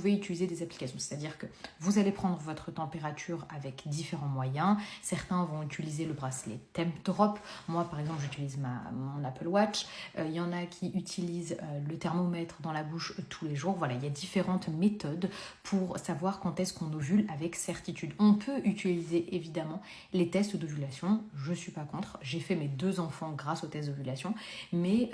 pouvez utiliser des applications, c'est-à-dire que vous allez prendre votre température avec différents moyens. Certains vont utiliser le bracelet Tempdrop. Moi, par exemple, j'utilise mon Apple Watch. Il y en a qui utilisent le thermomètre dans la bouche tous les jours. Voilà, il y a différentes méthodes pour savoir quand est-ce qu'on ovule avec certitude. On peut utiliser évidemment les tests d'ovulation. Je ne suis pas contre. J'ai fait mes 2 enfants grâce aux tests d'ovulation, mais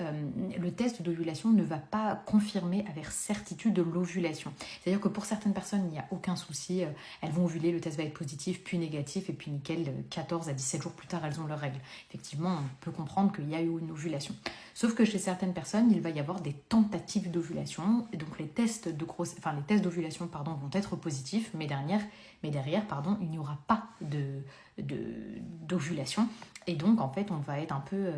le test d'ovulation ne va pas confirmer avec certitude l'ovulation. C'est-à-dire que pour certaines personnes, il n'y a aucun souci, elles vont ovuler, le test va être positif, puis négatif, et puis nickel, 14 à 17 jours plus tard, elles ont leurs règles. Effectivement, on peut comprendre qu'il y a eu une ovulation. Sauf que chez certaines personnes, il va y avoir des tentatives d'ovulation, et donc les tests d'ovulation vont être positifs, mais derrière, il n'y aura pas d'ovulation. Et donc, en fait, on va être un peu...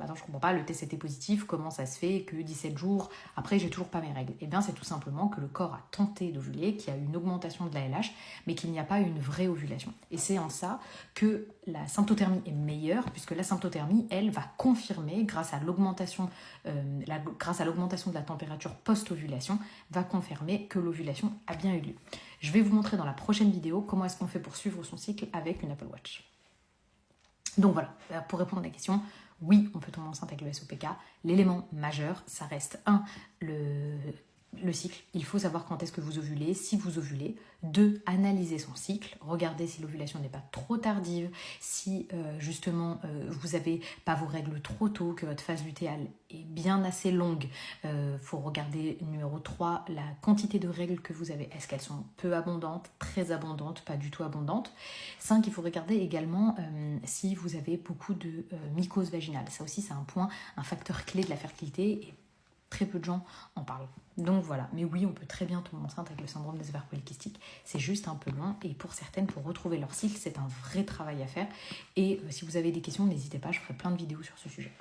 attends, je comprends pas, le test était positif, comment ça se fait que 17 jours après, j'ai toujours pas mes règles? Eh bien, c'est tout simplement que le corps a tenté d'ovuler, qu'il y a eu une augmentation de la LH, mais qu'il n'y a pas eu une vraie ovulation. Et c'est en ça que la symptothermie est meilleure, puisque la symptothermie, elle, va confirmer, grâce à l'augmentation de la température post-ovulation, va confirmer que l'ovulation a bien eu lieu. Je vais vous montrer dans la prochaine vidéo comment est-ce qu'on fait pour suivre son cycle avec une Apple Watch. Donc voilà, pour répondre à la question, oui, on peut tomber enceinte avec le SOPK. L'élément majeur, ça reste 1, le cycle. Il faut savoir quand est-ce que vous ovulez, si vous ovulez. 2, analyser son cycle. Regardez si l'ovulation n'est pas trop tardive, si justement vous n'avez pas vos règles trop tôt, que votre phase lutéale est bien assez longue. Faut regarder numéro 3, la quantité de règles que vous avez. Est-ce qu'elles sont peu abondantes, très abondantes, pas du tout abondantes? 5, il faut regarder également si vous avez beaucoup de mycose vaginale. Ça aussi, c'est un facteur clé de la fertilité et très peu de gens en parlent. Donc voilà, mais oui, on peut très bien tomber enceinte avec le syndrome des ovaires polykystiques. C'est juste un peu long et pour certaines, pour retrouver leur cycle, c'est un vrai travail à faire. Et si vous avez des questions, n'hésitez pas, je ferai plein de vidéos sur ce sujet.